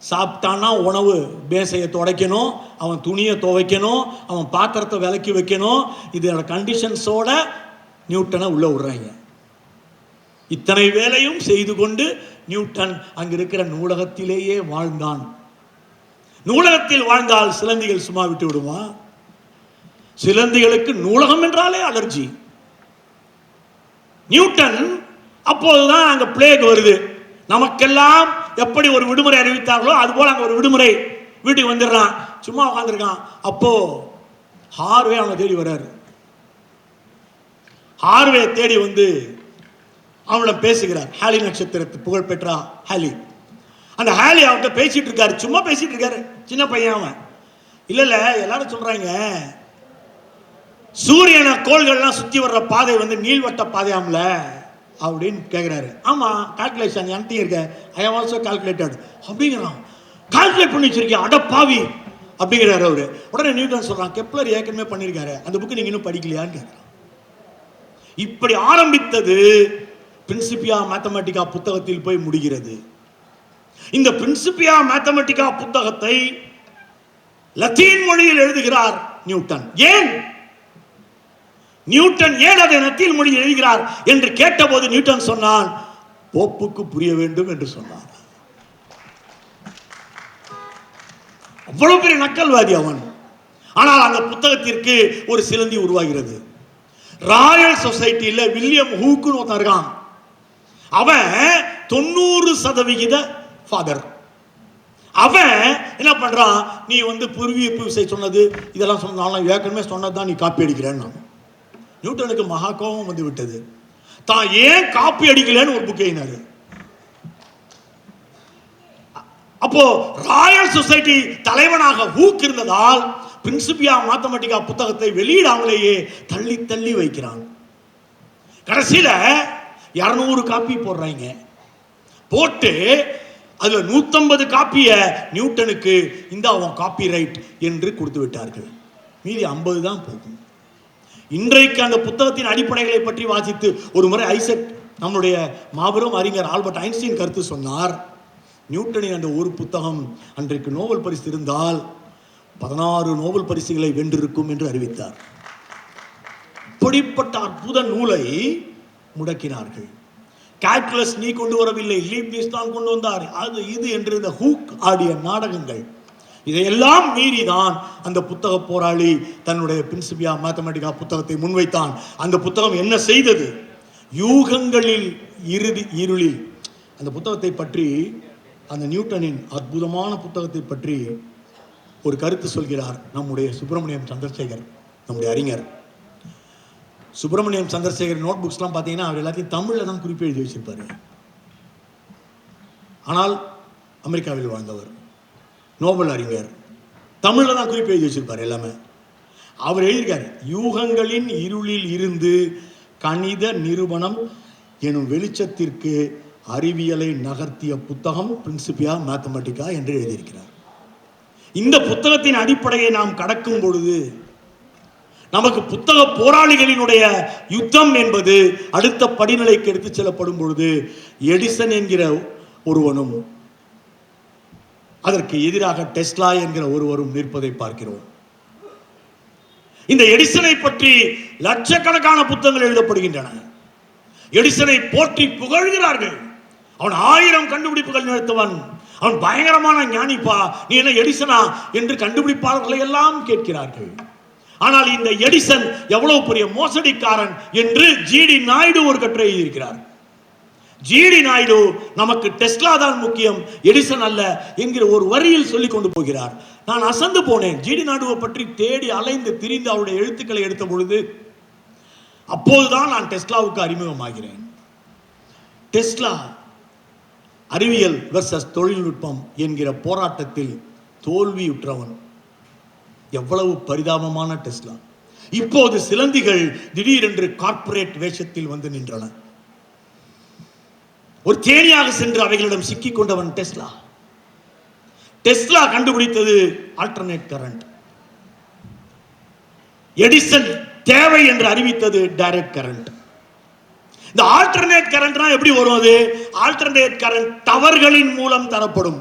சாப்பிட்டானா உணவு பேசையை துடைக்கணும், அவன் துணியை துவைக்கணும், அவன் பாத்திரத்தை விலக்கி வைக்கணும். இதோட கண்டிஷன்ஸோட நியூட்டனை உள்ள விடுறாங்க. இத்தனை வேலையும் செய்து கொண்டு நியூட்டன் அங்கு இருக்கிற நூலகத்திலேயே வாழ்ந்தான். நூலகத்தில் வாழ்ந்தால் சிலந்திகள் சும்மா விட்டு விடுமா? சிலந்திகளுக்கு நூலகம் என்றாலே அலர்ஜி. நியூட்டன் அப்போதுதான் அங்க பிளேக் வருது. நமக்கெல்லாம் எப்படி ஒரு விடுமுறை அறிவித்தார்களோ அதுபோல அங்க ஒரு விடுமுறை, வீட்டுக்கு வந்துடுறான், சும்மா உட்காந்துருக்கான். அப்போ ஹார்வே அவனை தேடி வர்றாரு. ஹார்வே தேடி வந்து அவனை பேசுகிறார். ஹாலி நட்சத்திரத்து புகழ்பெற்ற ஹாலி. அந்த ஹாலி அவன்கிட்ட பேசிட்டு இருக்காரு, சும்மா பேசிட்டு இருக்காரு. சின்ன பையன் அவன். இல்ல எல்லாரும் சொல்றாங்க சூரியனை கோள்கள்லாம் சுத்தி வர்ற பாதை வந்து நீள்வட்ட பாதையாம்ல அப்படின்னு கேட்கிறாரு. ஆமா, கால்குலேஷன் என்கிட்ட இருக்க, ஐ ஹவ் ஆல்சோ கால்குலேட்டட் அப்படிங்கிறான். கால்குலேட் பண்ணி வச்சிருக்கேன் அட பாவி அப்படிங்கிறாரு அவரு. உடனே நியூட்டன் சொல்றான், கெப்லர் ஏற்கனவே பண்ணியிருக்காரு, அந்த புக்கு நீங்க இன்னும் படிக்கலையான்னு கேட்கிறான். இப்படி ஆரம்பித்தது பிரின்சிபியா மேத்தமெட்டிக்கா புத்தகத்தில் போய் முடிகிறது. இந்த பிரின்சிபியா மேத்தமெட்டிக்கா புத்தகத்தை லத்தீன் மொழியில் எழுதுகிறார் நியூட்டன். ஏன் நியூட்டன் ஏன் அதை லத்தீன் மொழியில் எழுதுகிறார் என்று கேட்டபோது நியூட்டன் சொன்னான், போப்புக்கு புரிய வேண்டும் என்று சொன்னார். அவ்வளவு பெரிய நக்கல்வாதி அவன். ஆனால் அந்த புத்தகத்திற்கு ஒரு சிலந்தி உருவாகிறது. ராயல் சொசைட்டியில் வில்லியம் ஹூக்குன்னு ஒருத்தன் இருக்கான். அவன் 90% ஃபாதர். அவன் என்ன பண்றான், நீ பூர்வீக விசை சொன்னது இதெல்லாம் சொன்னாலும் ஏற்கனவே சொன்னதுதான் நீ காப்பி அடிக்கிறேன்னு. நியூட்டனுக்கு மகா கோபம் வந்து விட்டது. தான் ஏன் காப்பி அடிக்கலன்னு ஒரு புக் எழுதினாரு. அப்போ ராயல் சொசைட்டி தலைவனாக ஹூக் இருந்ததால் பிரின்சிபியா மேத்தமேட்டிக்கா புத்தகத்தை வெளியிடாமலேயே தள்ளி தள்ளி வைக்கிறான். கடைசியில 200 காப்பி போடுறாங்க. போட்டு அதுல 150 காப்பிய நியூட்டனுக்கு இந்த அவன் காப்பி ரைட் என்று கொடுத்து விட்டார்கள். மீதி 50 தான் போகும். இன்றைக்கு அந்த புத்தகத்தின் அடிப்படைகளை பற்றி வாசித்து ஒரு முறை ஐசக், நம்முடைய மாபெரும் அறிஞர் ஆல்பர்ட் ஐன்ஸ்டீன் கருத்து சொன்னார். நியூட்டனின் அந்த ஒரு புத்தகம் அன்றைக்கு நோபல் பரிசு இருந்தால் 16 நோபல் பரிசுகளை வென்றிருக்கும் என்று அறிவித்தார். இப்படிப்பட்ட அற்புத நூலை முடக்கினார்கள். கால்குலஸ் நீ கொண்டு வரவில்லை, லீப்னிஸ் தான் கொண்டு வந்தார், அது இது என்று இந்த ஹூக் ஆடிய நாடகங்கள், இதையெல்லாம் மீறிதான் அந்த புத்தக போராளி தன்னுடைய பிரின்சிபியா மேத்தமேட்டிக்கா புத்தகத்தை முன்வைத்தான். அந்த புத்தகம் என்ன செய்தது? யூகங்களில் இருளில் அந்த புத்தகத்தை பற்றி, அந்த நியூட்டனின் அற்புதமான புத்தகத்தை பற்றி ஒரு கருத்து சொல்கிறார் நம்முடைய சுப்பிரமணியம் சந்திரசேகர், நம்முடைய அறிஞர். சுப்பிரமணியம் சந்திரசேகர் நோட் புக்ஸ்லாம் பார்த்தீங்கன்னா அவர் எல்லாத்தையும் தமிழில் தான் குறிப்பு எழுதி வச்சிருப்பாரு. ஆனால் அமெரிக்காவில் வாழ்ந்தவர், நோபல் அறிஞர், தமிழில் தான் குறிப்பு எழுதி வச்சிருப்பார் எல்லாமே. அவர் எழுதியிருக்கார், யூகங்களின் இருளில் இருந்து கணித நிரூபணம் எனும் வெளிச்சத்திற்கு அறிவியலை நகர்த்திய புத்தகம் பிரின்சிபியா மேத்தமேட்டிக்கா என்று எழுதியிருக்கிறார். இந்த புத்தகத்தின் அடிப்படையை நாம் கடக்கும் பொழுது நமக்கு புத்தக போராளிகளினுடைய யுத்தம் என்பது அடுத்த படிநிலைக்கு எடுத்து செல்லப்படும் பொழுது எடிசன் என்கிற ஒருவனும் அதற்கு எதிராக டெஸ்லா என்கிற ஒருவரும் நிற்பதை பார்க்கிறோம். இந்த எடிசனை பற்றி லட்சக்கணக்கான புத்தகங்கள் எழுதப்படுகின்றன. எடிசனை போற்றி புகழ்கிறார்கள். அவன் 1000 கண்டுபிடிப்புகள் நிறுத்தவன், அவன் பயங்கரமான ஞானிப்பா, நீ என்ன எடிசனா என்று கண்டுபிடிப்பாளர்களை எல்லாம் கேட்கிறார்கள். ஆனால் இந்த எடிசன் எவ்வளவு பெரிய மோசடிக்காரன் என்று ஜிடி நாயுடு ஒரு கட்டுரை எழுதியிருக்கிறார். ஜிடி நாயுடு நமக்கு டெஸ்லா தான் முக்கியம், எடிசன் அல்ல என்கிற ஒரு வரியில் சொல்லிக் கொண்டு போகிறார். நான் அசந்து போனேன். ஜிடி நாயுடுவை பற்றி தேடி அலைந்து திரிந்து அவருடைய எழுத்துக்களை எடுத்த பொழுது அப்போதுதான் நான் டெஸ்லாவுக்கு அறிமுகமாகிறேன். டெஸ்லா அறிவியல் வெர்சஸ் தொழில்நுட்பம் என்கிற போராட்டத்தில் தோல்வியுற்றவன். எவ்வளவு பரிதாபமான டெஸ்லா. இப்போது சிலந்திகள் திடீரென்று கார்ப்பரேட் வேஷத்தில் வந்து நின்றன. ஒரு தேனியாக சென்று அவைகளிடம் சிக்கிக் கொண்டவன் டெஸ்லா. டெஸ்லா கண்டுபிடித்தது ஆல்டர்னேட் கரண்ட். எடிசன் தேவை என்று அறிவித்தது டைரக்ட் கரண்ட். இந்த ஆல்டர்னேட் கரண்ட்னா எப்படி வரும்? அது ஆல்டர்னேட் கரண்ட் டவர்களின் மூலம் தரப்படும்.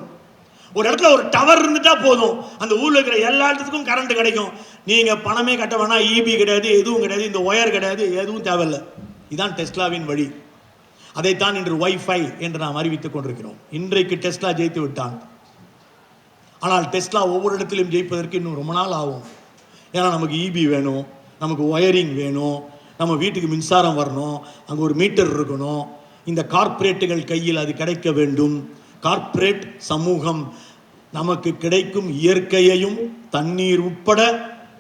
ஒரு இடத்துல ஒரு டவர் இருந்துட்டா போதும், அந்த ஊர்ல இருக்கிற எல்லா இடத்துக்கும் கரண்ட் கிடைக்கும். நீங்க பணமே கட்ட வேணாம், இபி கிடையாது, எதுவும் கிடையாது, இந்த ஒயர் கிடையாது, எதுவும் தேவையில்லை. இதுதான் டெஸ்லாவின் வழி. அதைத்தான் இன்று வைஃபை என்று நாம் அறிவித்துக் கொண்டிருக்கிறோம். இன்றைக்கு டெஸ்லா ஜெயித்து விட்டான். ஆனால் டெஸ்லா ஒவ்வொரு இடத்திலும் ஜெயிப்பதற்கு இன்னும் ரொம்ப நாள் ஆகும். ஏன்னா நமக்கு இபி வேணும், நமக்கு ஒயரிங் வேணும், நம்ம வீட்டுக்கு மின்சாரம் வரணும், அங்கே ஒரு மீட்டர் இருக்கணும். இந்த கார்ப்பரேட்டுகள் கையில் அது கிடைக்க வேண்டும். கார்ப்பரேட் சமூகம் நமக்கு கிடைக்கும் இயற்கையையும் தண்ணீர் உட்பட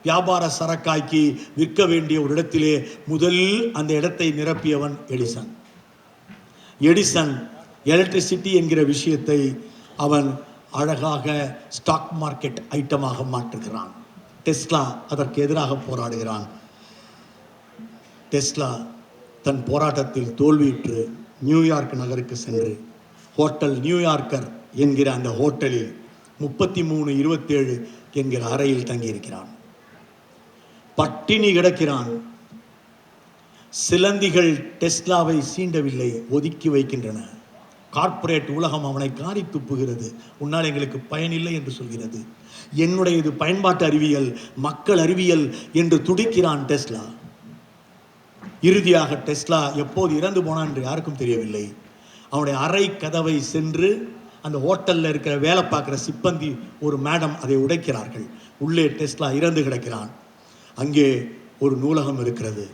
வியாபார சரக்காக்கி விற்க வேண்டிய ஒரு இடத்திலே முதலில் அந்த இடத்தை நிரப்பியவன் எடிசன். எடிசன் எலக்ட்ரிசிட்டி என்கிற விஷயத்தை அவன் அழகாக ஸ்டாக் மார்க்கெட் ஐட்டமாக மாற்றுகிறான். டெஸ்லா அதற்கு எதிராக போராடுகிறான். டெஸ்லா தன் போராட்டத்தில் தோல்வியுற்று நியூயார்க் நகருக்கு சென்று ஹோட்டல் நியூயார்க்கர் என்கிற அந்த ஹோட்டலில் 3327 என்கிற அறையில் தங்கியிருக்கிறான். பட்டினி கிடக்கிறான். சிலந்திகள் டெஸ்லாவை சீண்டவில்லை, ஒதுக்கி வைக்கின்றன. கார்ப்பரேட் உலகம் அவனை காரி துப்புகிறது. உன்னால் எங்களுக்கு பயனில்லை என்று சொல்கிறது. என்னுடைய இது பயன்பாட்டு அறிவியல், மக்கள் அறிவியல் என்று துடிக்கிறான் டெஸ்லா. இறுதியாக டெஸ்லா எப்போது இறந்து போனான் என்று யாருக்கும் தெரியவில்லை. அவனுடைய அறை கதவை சென்று அந்த ஹோட்டலில் இருக்கிற வேலை பார்க்குற சிப்பந்தி ஒரு மேடம் அதை உடைக்கிறார்கள். உள்ளே டெஸ்லா இறந்து கிடக்கிறான். அங்கே ஒரு நூலகம் இருக்கிறது.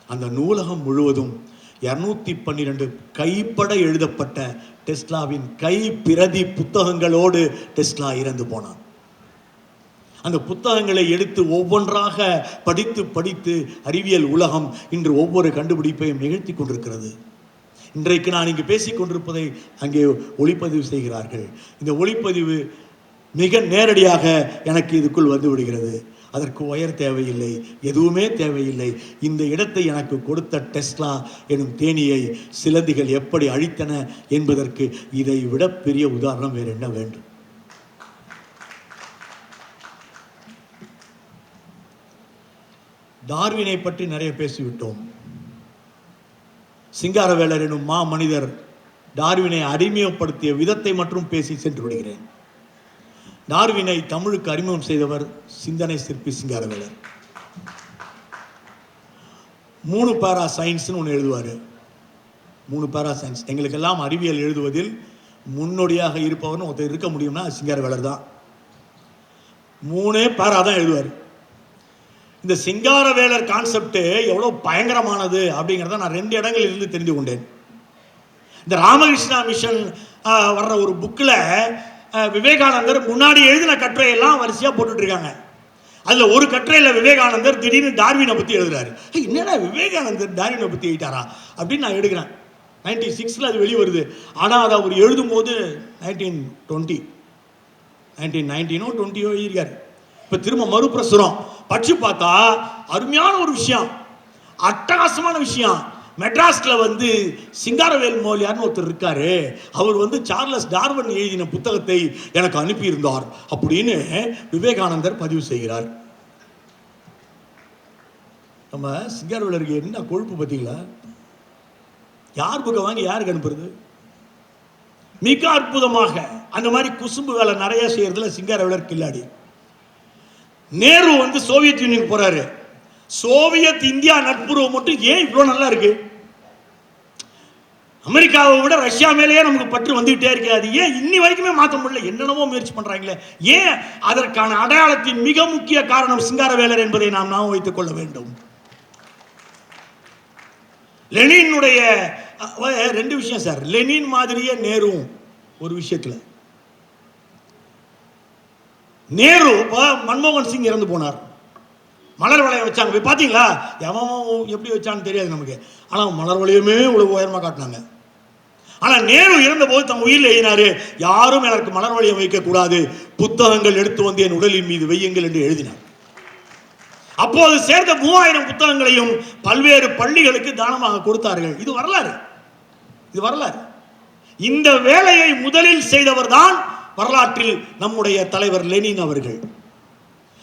அந்த நூலகம் முழுவதும் 212 கைப்பட எழுதப்பட்ட டெஸ்லாவின் கை பிரதி புத்தகங்களோடு டெஸ்லா இறந்து போனான். அந்த புத்தகங்களை எடுத்து ஒவ்வொன்றாக படித்து படித்து அறிவியல் உலகம் இன்று ஒவ்வொரு கண்டுபிடிப்பையும் நிகழ்த்தி கொண்டிருக்கிறது. இன்றைக்கு நான் இங்கு பேசிக் கொண்டிருப்பதை அங்கே ஒளிப்பதிவு செய்கிறார்கள். இந்த ஒளிப்பதிவு மிக நேரடியாக எனக்கு இதுக்குள் வந்து விடுகிறது. அதற்கு ஒயர் தேவையில்லை, எதுவுமே தேவையில்லை. இந்த இடத்தை எனக்கு கொடுத்த டெஸ்லா எனும் தேனியை சிலந்திகள் எப்படி அழித்தன என்பதற்கு இதை விட பெரிய உதாரணம் வேறு என்ன வேண்டும்? டார்வினை பற்றி நிறைய பேசிவிட்டோம். சிங்காரவேலர் எனும் மா மனிதர் டார்வினை அறிமுகப்படுத்திய விதத்தை மட்டும் பேசி சென்று விடுகிறேன். டார்வினை தமிழுக்கு அறிமுகம் செய்தவர் சிந்தனை சிற்பி சிங்காரவேலர். 3 பேரா சயின்ஸ்னு ஒன்று எழுதுவார். 3 பேரா சயின்ஸ். எங்களுக்கெல்லாம் அறிவியல் எழுதுவதில் முன்னோடியாக இருப்பவர்னு ஒருத்தர் இருக்க முடியும்னா சிங்காரவேலர் தான். 3 பேரா தான் எழுதுவார். இந்த சிங்காரவேலர் கான்செப்ட் எவ்வளோ பயங்கரமானது அப்படிங்கிறத நான் 2 இடங்களில் இருந்து தெரிந்து கொண்டேன். இந்த ராமகிருஷ்ணா மிஷன் வர்ற ஒரு புக்கில் விவேகானந்தர் முன்னாடி எழுதின கட்டுரையெல்லாம் வரிசையாக போட்டுட்ருக்காங்க. அதில் ஒரு கட்டுரையில் விவேகானந்தர் திடீர்னு டார்வினை பற்றி எழுதுறாரு. என்னடா விவேகானந்தர் டார்வினை பற்றி எழுதிட்டாரா அப்படின்னு நான் எடுக்கிறேன். 96 அது வெளியே வருது. ஆனால் அதை அவர் எழுதும்போது 1920 எழுதியிருக்காரு. இப்போ திரும்ப மறுபிரசுரம் படிச்சு பார்த்தா அருமையான ஒரு விஷயம், அட்டகாசமான விஷயம். மெட்ராஸ்ல சிங்காரவேல் மோலியார்னு ஒருத்தர் இருக்காரு. அவர் சார்லஸ் டார்வின் எழுதின புத்தகத்தை எனக்கு அனுப்பியிருந்தார் அப்படின்னு விவேகானந்தர் பதிவு செய்கிறார். நம்ம சிங்காரவேலருக்கு என்ன கொழுப்பு பார்த்தீங்களா? யார் புக்கை வாங்கி யாருக்கு அனுப்புறது? மிக அற்புதமாக அந்த மாதிரி குசும்பு வேலை நிறைய செய்யறதுல சிங்காரவேலர் கில்லாடி. நேரு சோவியத் யூனியன் போறாரு. சோவியத் இந்தியா நட்புறவு மட்டும் ஏன் இவ்வளவு நல்லா இருக்கு? அமெரிக்காவை விட ரஷ்யா மேலேயே நமக்கு பற்று வந்துகிட்டே இருக்காது. ஏன் இன்னி வரைக்குமே மாற்ற முடியல? என்னென்னவோ முயற்சி பண்றாங்களே. ஏன்? அதற்கான அடையாளத்தின் மிக முக்கிய காரணம் சிங்காரவேலர் என்பதை நாம் வைத்துக் கொள்ள வேண்டும். லெனினுடைய 2 விஷயம் சார். லெனின் மாதிரியே நேரு ஒரு விஷயத்துல. நேரு மன்மோகன் சிங் இறந்து போனார். மலர் வளையம் வச்சாங்க. பார்த்தீங்களா? எவன் எப்படி வச்சான்னு தெரியாது நமக்கு. ஆனால் மலர் வளையமே இவ்வளவு உயரமாக காட்டினாங்க. ஆனால் நேரு இறந்த போது தன் உயிரில் எழுதினாரு, யாரும் எனக்கு மலர் வளையம் வைக்கக்கூடாது, புத்தகங்கள் எடுத்து என் உடலின் மீது வையுங்கள் என்று எழுதினார். அப்போது சேர்ந்த 3000 புத்தகங்களையும் பல்வேறு பள்ளிகளுக்கு தானமாக கொடுத்தார்கள். இது வரலாறு. இந்த வேலையை முதலில் செய்தவர் தான் வரலாற்றில் நம்முடைய தலைவர் லெனின் அவர்கள்.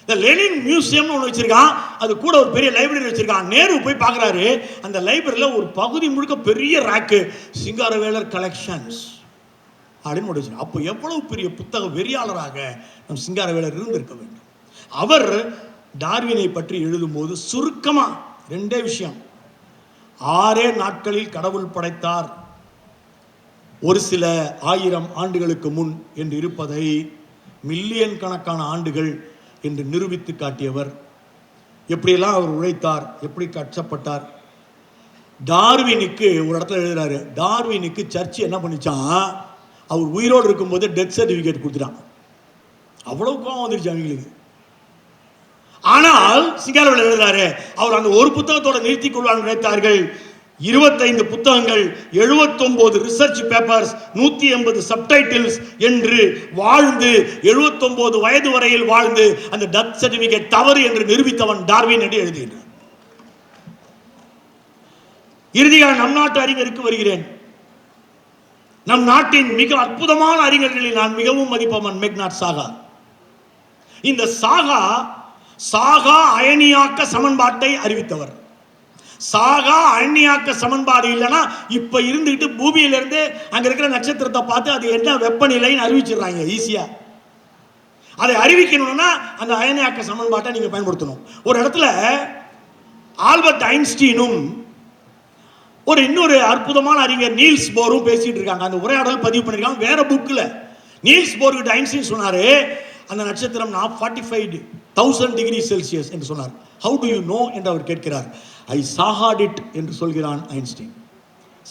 இந்த லெனின் மியூசியம் ஒன்று வச்சிருக்கான். அது கூட ஒரு பெரிய லைப்ரரி வச்சிருக்கான். நேரு போய் பார்க்குறாரு. அந்த லைப்ரரியில் ஒரு பகுதி முழுக்க பெரிய ரேக்கு சிங்காரவேலர் கலெக்ஷன்ஸ் அப்படின்னு வச்சிருக்கான். அப்போ எவ்வளவு பெரிய புத்தக வெறியாளராக நம் சிங்காரவேலர் இருந்திருக்க வேண்டும். அவர் டார்வினை பற்றி எழுதும்போது சுருக்கமாக 2 விஷயம். 6 நாட்களில் கடவுள் படைத்தார், ஒரு சில 1000 ஆண்டுகளுக்கு முன் என்று இருப்பதை மில்லியன் கணக்கான ஆண்டுகள் என்று நிரூபித்து காட்டியவர். எப்படியெல்லாம் அவர் உழைத்தார், எப்படி கஷ்டப்பட்டார். டார்வினுக்கு ஒரு இடத்துல எழுதுறாரு, டார்வினுக்கு சர்ச்சு என்ன பண்ணிச்சான், அவர் உயிரோடு இருக்கும்போது டெத் சர்டிஃபிகேட் கொடுத்துட்டான். அவ்வளவு கோபம் வந்துருச்சு அவங்களுக்கு. ஆனால் சிங்காரவேலர் எழுதுறாரு, அவர் அந்த ஒரு புத்தகத்தோட நிறுத்திக் கொள்வார் நினைத்தார்கள். 25 புத்தகங்கள், 79 ரிசர்ச் பேப்பர்ஸ், 180 சப்டைட்டில்ஸ் என்று வாழ்ந்து 79 வயது வரையில் வாழ்ந்து அந்த டெத் சர்டிபிகேட் தவறு என்று நிரூபித்தவன் டார்வின் என்று எழுதுகிறார். இறுதியாக நம் நாட்டு அறிஞருக்கு வருகிறேன். நம் நாட்டின் மிக அற்புதமான அறிஞர்களில் நான் மிகவும் மதிப்பவன் மெக்னாட் சாகா. இந்த சாகா அயனியாக்க சமன்பாட்டை அறிவித்தவர். சாகா அயனியாக்க சமன்பாடு இல்லைன்னா இப்ப இருந்துட்டு பூமியிலிருந்து அங்க இருக்கிற நட்சத்திரத்தை பார்த்து அது என்ன வெப்பநிலைன்னு அறிவிச்சிடுறாங்க ஈஸியா. அதை அறிவிக்கணும்னா அந்த அயனியாக்க சமன்பாட்டை நீங்க பயன்படுத்தணும். ஒரு இடத்துல ஆல்பர்ட் ஐன்ஸ்டீனும் இன்னொரு அற்புதமான அறிஞர் நீல்ஸ் போரும் பேசிட்டு இருக்காங்க. அந்த உரையாடல் பதிவு பண்ணிருக்காங்க வேற புக்ல. நீல்ஸ் போர் கிட்ட ஐன்ஸ்டீன் சொன்னாரு, அந்த நட்சத்திரம் 45,000 டிகிரி செல்சியஸ் என்று சொன்னார். ஹவு டு யூ நோ என்று அவர் கேட்கிறார். ஐ சாகாட் இட் என்று சொல்கிறான் ஐன்ஸ்டீன்.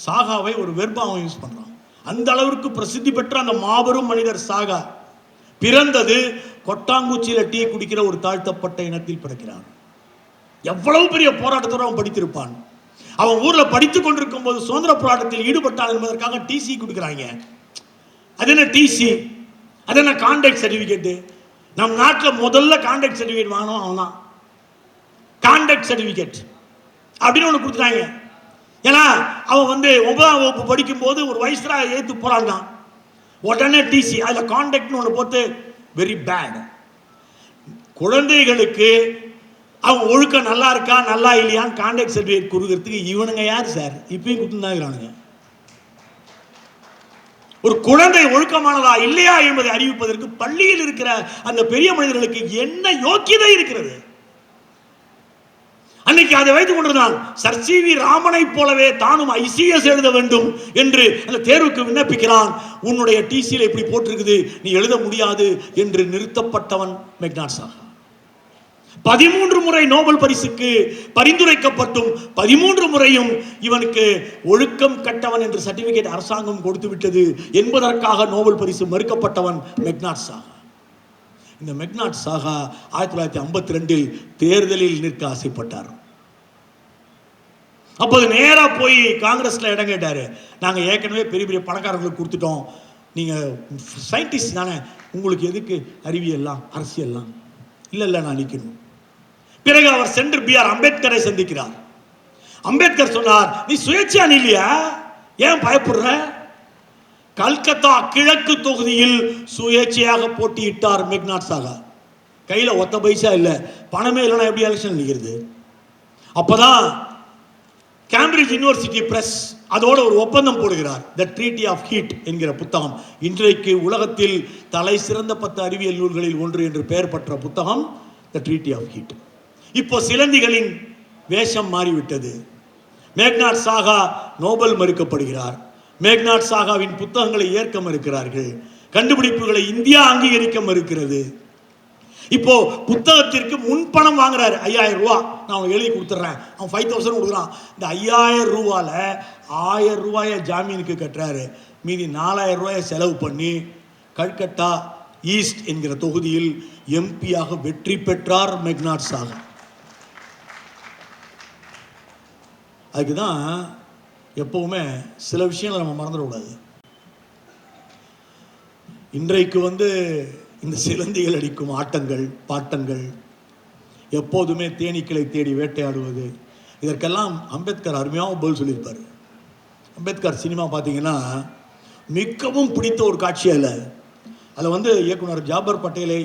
சாகாவை ஒரு வெர்பாவை யூஸ் பண்றான். அந்த அளவிற்கு பிரசித்தி பெற்ற அந்த மாபெரும் மனிதர் சாகா பிறந்தது கொட்டாங்குச்சியில டீ குடிக்கிற ஒரு தாழ்த்தப்பட்ட இனத்தில் பிறக்கிறான். எவ்வளவு பெரிய போராட்டத்தோடு அவன் படித்திருப்பான். அவன் ஊர்ல படித்துக் கொண்டிருக்கும் போது சுதந்திர போராட்டத்தில் ஈடுபட்டான் என்பதற்காக டிசி கொடுக்கிறாங்க. அது என்ன டிசி? அது என்ன கான்டாக்ட் சர்டிபிகேட்? நம் நாட்டில் முதல்ல கான்டாக்ட் சர்டிபிகேட் வாங்கணும் அவன் தான். கான்டாக்ட் சர்டிபிகேட் அப்படின்னு ஒன்று கொடுத்துட்டாங்க. ஏன்னா அவன் 9ஆம் வகுப்பு படிக்கும் போது ஒரு வயசுல ஏத்து போறான். உடனே டிசி அதுல கான்டாக்ட்னு ஒன்று போட்டு வெரி பேட். குழந்தைகளுக்கு அவன் ஒழுக்கம் நல்லா இருக்கா நல்லா இல்லையான்னு கான்டாக்ட் சர்டிபிகேட் கொடுக்கறதுக்கு இவனுங்க யார் சார்? இப்பயும் கொடுத்துருந்தாங்க. ஒரு குழந்தை ஒழுக்கமானதா இல்லையா என்பதை அறிவிப்பதற்கு பள்ளியில் இருக்கிற அந்த பெரிய மனிதர்களுக்கு என்ன யோக்கியதை இருக்கிறது? அன்னைக்கு அதை வைத்துக் கொண்டிருந்தான். Sir CV. ராமனை போலவே தானும் ஐசிஎஸ் எழுத வேண்டும் என்று அந்த தேர்வுக்கு விண்ணப்பிக்கிறான். உன்னுடைய டிசியில் இப்படி போட்டிருக்குது, நீ எழுத முடியாது என்று நிறுத்தப்பட்டவன் மெக்னாட் சாகா. 13 முறை நோபல் பரிசுக்கு பரிந்துரைக்கப்பட்டும் 13 முறையும் இவனுக்கு ஒழுக்கம் கட்டவன் என்று சர்டிபிகேட் அரசாங்கம் கொடுத்து விட்டது என்பதற்காக நோபல் பரிசு மறுக்கப்பட்டவன் மெக்னாட் சாகா. இந்த மெக்னாட் சாகா 1952 தேர்தலில் நிற்க ஆசைப்பட்டார். அப்போது நேரா போய் காங்கிரஸ்ல இடம் கேட்டாரு. நாங்க ஏற்கனவே பெரிய பெரிய பணக்காரர்களுக்கு கொடுத்துட்டோம், நீங்க சயின்டிஸ்ட் தானே, உங்களுக்கு எதுக்கு அறிவியல்லாம் அரசியல்லாம்? இல்ல நான் நிக்கணும். பிறகு அவர் சென்று B.R. அம்பேத்கரை சந்திக்கிறார். அம்பேத்கர் சொன்னார், நீ சுயேட்சையா இல்லையா, ஏன் பயப்படுற? கல்கத்தா கிழக்கு தொகுதியில் சுயேட்சையாக போட்டியிட்டார் மெக்னாட் சாகா. கையில ஒத்த பைசா இல்ல, பணமே இல்லைன்னா எப்படி எலெக்ஷன் நிற்கிறது? அப்பதான் கேம்பிரிட்ஜ் யூனிவர்சிட்டி பிரஸ் அதோட ஒரு ஒப்பந்தம் போடுகிறார். த ட்ரீட்டி ஆஃப் ஹீட் என்கிற புத்தகம் இன்றைக்கு உலகத்தில் தலை சிறந்த 10 அறிவியல் நூல்களில் ஒன்று என்று பெயர் பெற்ற புத்தகம் த ட்ரீட்டி ஆஃப் ஹீட். இப்போ சிலந்திகளின் வேஷம் மாறிவிட்டது. மேக்னாட் சாகா நோபல் மறுக்கப்படுகிறார். மேக்னாட் சாகாவின் புத்தகங்களை ஏற்க மறுக்கிறார்கள். கண்டுபிடிப்புகளை இந்தியா அங்கீகரிக்க மறுக்கிறது. இப்போ புத்தகத்திற்கு முன்பணம் வாங்குறாரு 5000 ரூபா, நான் அவனுக்கு எழுதி கொடுத்துட்றேன், அவன் 5000 கொடுக்குறான். இந்த 5000 ரூபால 1000 ரூபாயை ஜாமீனுக்கு கட்டுறாரு. மீதி 4000 ரூபாயை செலவு பண்ணி கல்கத்தா ஈஸ்ட் என்கிற தொகுதியில் எம்பியாக வெற்றி பெற்றார் மெக்னாட் சாகா. அதுக்குதான் எப்பவுமே சில விஷயங்களை நம்ம மறந்துடக்கூடாது. இன்றைக்கு இந்த சிலந்திகள் அடிக்கும் ஆட்டங்கள் பாட்டங்கள், எப்போதுமே தேனீக்களை தேடி வேட்டையாடுவது, இதற்கெல்லாம் அம்பேத்கர் அருமையாக பதில் சொல்லியிருப்பார். அம்பேத்கர் சினிமா பார்த்தீங்கன்னா மிகவும் பிடித்த ஒரு காட்சியில் அதில் இயக்குனர் ஜாபர் பட்டேலை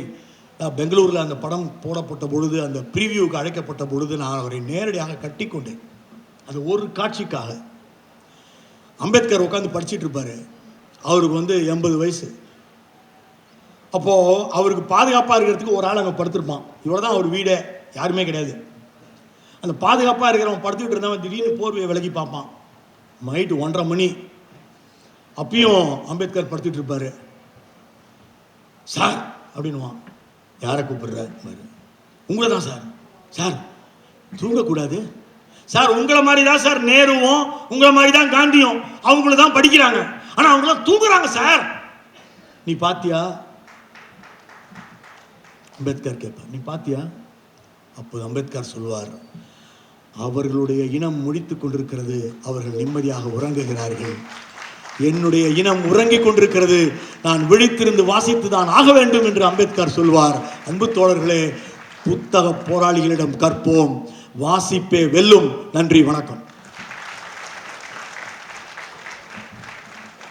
பெங்களூரில் அந்த படம் போடப்பட்ட பொழுது, அந்த ப்ரீவியூவுக்கு அழைக்கப்பட்ட பொழுது நான் அவரை நேரடியாக கட்டி கொண்டேன். அது ஒரு காட்சிக்காக. அம்பேத்கர் உட்காந்து படிச்சுட்டு இருப்பாரு. அவருக்கு 80 வயசு. அப்போ அவருக்கு பாதுகாப்பாக இருக்கிறதுக்கு ஒரு ஆள் அங்கே படுத்திருப்பான். இவ்வளோதான் அவர் வீடே, யாருமே கிடையாது. அந்த பாதுகாப்பாக இருக்கிறவன் படுத்துக்கிட்டு இருந்தவன் திடீர்னு போர்வையை விலகி பார்ப்பான். நைட்டு 1:30 மணி. அப்பயும் அம்பேத்கர் படுத்துட்டு இருப்பாரு. சார் அப்படின்னுவான். யாரை கூப்பிடுற? உங்களை தான் சார். சார் தூங்கக்கூடாது சார். உங்களை மாதிரி தான் சார் நேருவும், உங்களை மாதிரி தான் காந்தியும், அவங்கள தான் படிக்கிறாங்க, ஆனா அவங்களாம் தூங்குறாங்க சார். நீ பாத்தியா? அம்பேத்கர் கேட்பார், நீ பாத்தியா? அப்போது அம்பேத்கர் சொல்வார், அவர்களுடைய இனம் முடித்துக் கொண்டிருக்கிறது, அவர்கள் நிம்மதியாக உறங்குகிறார்கள். என்னுடைய இனம் உறங்கிக் கொண்டிருக்கிறது, நான் விழித்திருந்து வாசித்து தான் ஆக வேண்டும் என்று அம்பேத்கர் சொல்வார். அன்பு தோழர்களே, புத்தக போராளிகளிடம் கற்போம், வாசிப்பே வெல்லும். நன்றி, வணக்கம்.